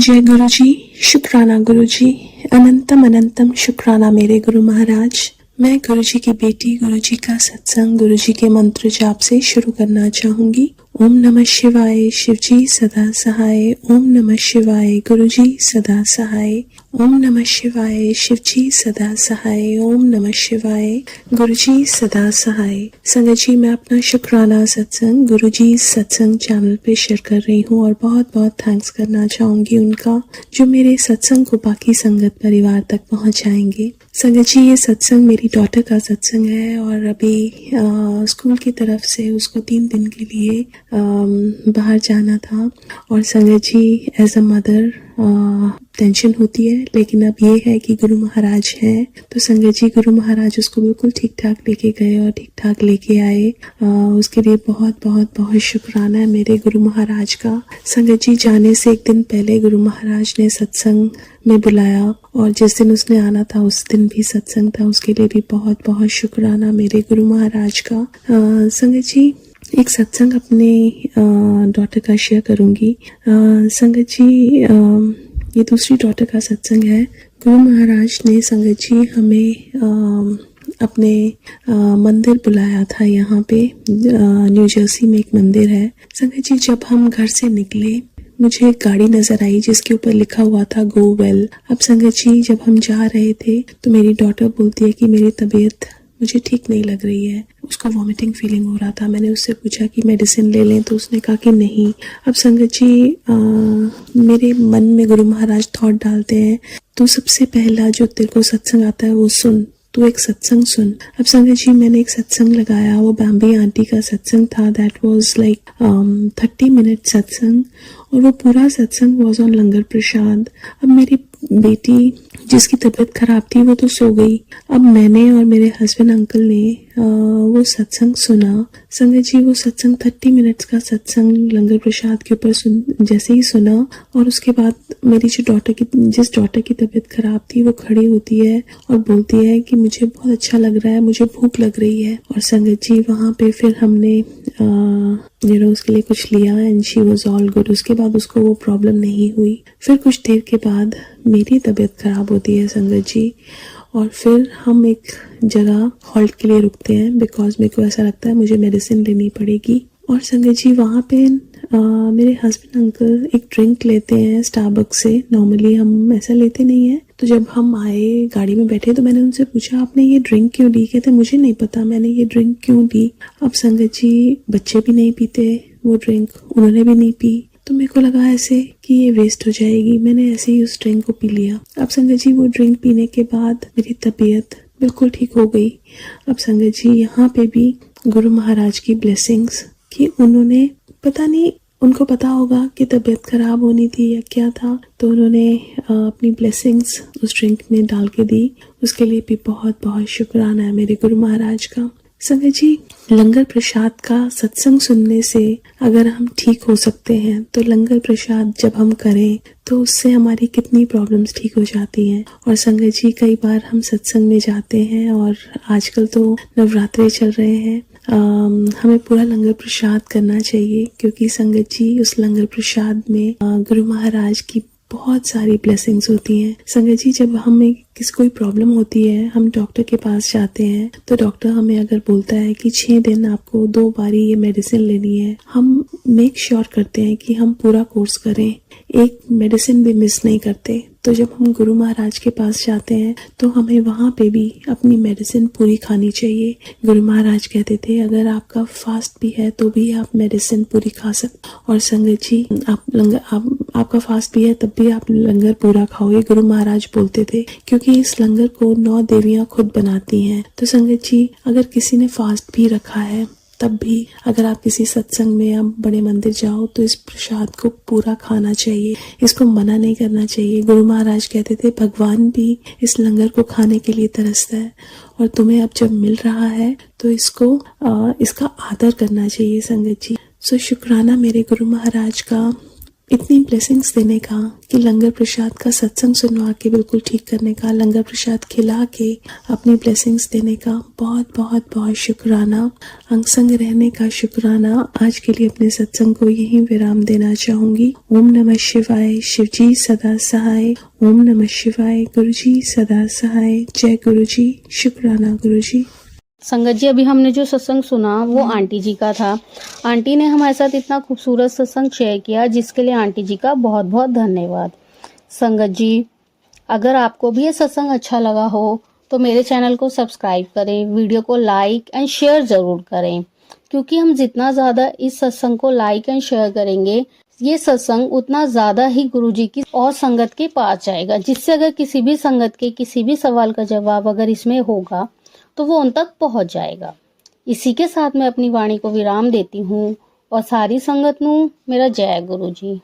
जय गुरु जी, शुक्राना गुरु जी, अनंतम अनंतम शुक्राना मेरे गुरु महाराज। मैं गुरु जी की बेटी गुरु जी का सत्संग गुरु जी के मंत्र जाप से शुरू करना चाहूंगी। ओम नमः शिवाय, शिव जी सदा सहाय। ओम नमः शिवाय, गुरु जी सदा सहाय। ओम नमः शिवाय, शिव जी सदा सहाय। ओम नमः शिवाय, गुरु जी सदा सहाय। संगत जी, मैं अपना शुक्राना सत्संग गुरु जी सत्संग चैनल पे शेयर कर रही हूँ और बहुत बहुत थैंक्स करना चाहूंगी उनका, जो मेरे सत्संग को बाकी संगत परिवार तक पहुंचाएंगे। संगत जी, ये सत्संग मेरी डॉटर का सत्संग है और अभी स्कूल की तरफ से उसको 3 दिन के लिए बाहर जाना था। और संगत जी, एज अ मदर टेंशन होती है, लेकिन अब ये है कि गुरु महाराज हैं, तो संगत जी गुरु महाराज उसको बिल्कुल ठीक ठाक लेके गए और ठीक ठाक लेके आए। उसके लिए बहुत बहुत बहुत शुक्राना है मेरे गुरु महाराज का। संगत जी, जाने से एक दिन पहले गुरु महाराज ने सत्संग में बुलाया और जिस दिन उसने आना था उस दिन भी सत्संग था। उसके लिए भी बहुत बहुत शुक्राना मेरे गुरु महाराज का। संगत जी, एक सत्संग अपने डॉटर का शेयर करूंगी। संगत जी, ये दूसरी डॉटर का सत्संग है। गुरु महाराज ने संगत जी हमें अपने मंदिर बुलाया था। यहाँ पे न्यू जर्सी में एक मंदिर है। संगत जी, जब हम घर से निकले मुझे एक गाड़ी नजर आई जिसके ऊपर लिखा हुआ था गो वेल। अब संगत जी, जब हम जा रहे थे तो मेरी डॉटर बोलती है कि मेरी तबीयत मुझे ठीक नहीं लग रही है, उसको वॉमिटिंग फीलिंग हो रहा था। मैंने उससे पूछा कि मेडिसिन ले लें, तो उसने कहा कि नहीं। अब संगत जी, मेरे मन में गुरु महाराज थॉट डालते हैं, तू सबसे पहला जो तेरे को सत्संग आता है वो सुन, तू एक सत्संग सुन। अब संगत जी, मैंने एक सत्संग लगाया, वो बॉम्बे आंटी का सत्संग था। दैट वाज लाइक 30 मिनट सत्संग और वो पूरा सत्संग वाज ऑन लंगर प्रसाद। अब मेरी बेटी जिसकी तबीयत खराब थी वो तो सो गई। अब मैंने और मेरे हस्बैंड अंकल ने वो सत्संग सुना। संगत जी, वो सत्संग 30 मिनट्स का सत्संग लंगर प्रसाद के ऊपर जैसे ही सुना और उसके बाद मेरी जिस डॉटर की तबीयत खराब थी वो खड़ी होती है और बोलती है कि मुझे बहुत अच्छा लग रहा है, मुझे भूख लग रही है। और संगत जी, वहाँ पे फिर हमने उसके लिए कुछ लिया and she was all good. उसके बाद उसको वो प्रॉब्लम नहीं हुई। फिर कुछ देर के बाद मेरी तबीयत खराब होती है संगत जी, और फिर हम एक जगह हॉल्ट के लिए रुकते हैं बिकॉज मेरे को ऐसा लगता है मुझे मेडिसिन लेनी पड़ेगी। और संगत जी, वहाँ पे मेरे हस्बैंड अंकल एक ड्रिंक लेते हैं स्टारबक्स से। नॉर्मली हम ऐसा लेते नहीं है। तो जब हम आए गाड़ी में बैठे तो मैंने उनसे पूछा, आपने ये ड्रिंक क्यों ली? कहते मुझे नहीं पता मैंने ये ड्रिंक क्यों ली। अब संगत जी, बच्चे भी नहीं पीते वो ड्रिंक, उन्होंने भी नहीं पी, तो मेरे को लगा ऐसे कि ये वेस्ट हो जाएगी। मैंने ऐसे ही उस ड्रिंक को पी लिया। अब संगत जी, वो ड्रिंक पीने के बाद मेरी तबीयत बिल्कुल ठीक हो गई। अब संगत जी, यहाँ पे भी गुरु महाराज की ब्लेसिंग्स कि उन्होंने, पता नहीं उनको पता होगा कि तबीयत खराब होनी थी या क्या था, तो उन्होंने अपनी ब्लेसिंग्स उस ड्रिंक में डाल के दी। उसके लिए भी बहुत बहुत शुक्राना है मेरे गुरु महाराज का। संगत जी, लंगर प्रसाद का सत्संग सुनने से अगर हम ठीक हो सकते हैं तो लंगर प्रसाद जब हम करें तो उससे हमारी कितनी प्रॉब्लम्स ठीक हो जाती हैं। और संगत जी, कई बार हम सत्संग में जाते हैं और आजकल तो नवरात्रे चल रहे हैं, हमें पूरा लंगर प्रसाद करना चाहिए क्योंकि संगत जी, उस लंगर प्रसाद में गुरु महाराज की बहुत सारी ब्लेसिंग्स होती हैं। संगत जी, जब हमें किसी कोई प्रॉब्लम होती है, हम डॉक्टर के पास जाते हैं तो डॉक्टर हमें अगर बोलता है कि 6 दिन आपको 2 बारी ये मेडिसिन लेनी है, हम मेक श्योर करते हैं कि हम पूरा कोर्स करें, एक मेडिसिन भी मिस नहीं करते। तो जब हम गुरु महाराज के पास जाते हैं तो हमें वहाँ पे भी अपनी मेडिसिन पूरी खानी चाहिए। गुरु महाराज कहते थे अगर आपका फास्ट भी है तो भी आप मेडिसिन पूरी खा सकते। और संगत जी, आपका फास्ट भी है तब भी आप लंगर पूरा खाओ, ये गुरु महाराज बोलते थे, क्योंकि इस लंगर को 9 देवियां खुद बनाती हैं। तो संगत जी, अगर किसी ने फास्ट भी रखा है तब भी अगर आप किसी सत्संग में या बड़े मंदिर जाओ तो इस प्रसाद को पूरा खाना चाहिए, इसको मना नहीं करना चाहिए। गुरु महाराज कहते थे भगवान भी इस लंगर को खाने के लिए तरसता है और तुम्हें अब जब मिल रहा है तो इसका आदर करना चाहिए संगत जी। सो शुक्राना मेरे गुरु महाराज का। इतनी ब्लेसिंग्स देने का कि लंगर प्रसाद का सत्संग सुनवा के बिल्कुल ठीक करने का, लंगर प्रसाद खिला के अपनी ब्लेसिंग्स देने का बहुत बहुत बहुत शुक्राना। अंग संग रहने का शुक्राना। आज के लिए अपने सत्संग को यहीं विराम देना चाहूंगी। ओम नमः शिवाय। शिवजी सदा सहाय। ओम नमः शिवाय। गुरुजी सदा सहाय। जय गुरुजी। शुक्राना गुरुजी। संगत जी, अभी हमने जो सत्संग सुना वो आंटी जी का था। आंटी ने हमारे साथ इतना खूबसूरत सत्संग शेयर किया, जिसके लिए आंटी जी का बहुत बहुत धन्यवाद। संगत जी, अगर आपको भी ये सत्संग अच्छा लगा हो तो मेरे चैनल को सब्सक्राइब करें, वीडियो को लाइक एंड शेयर जरूर करें, क्योंकि हम जितना ज़्यादा इस सत्संग को लाइक एंड शेयर करेंगे, ये सत्संग उतना ज़्यादा ही गुरुजी की और संगत के पास जाएगा, जिससे अगर किसी भी संगत के किसी भी सवाल का जवाब अगर इसमें होगा तो वो उन तक पहुंच जाएगा। इसी के साथ मैं अपनी वाणी को विराम देती हूँ और सारी संगत नू मेरा जय गुरु जी।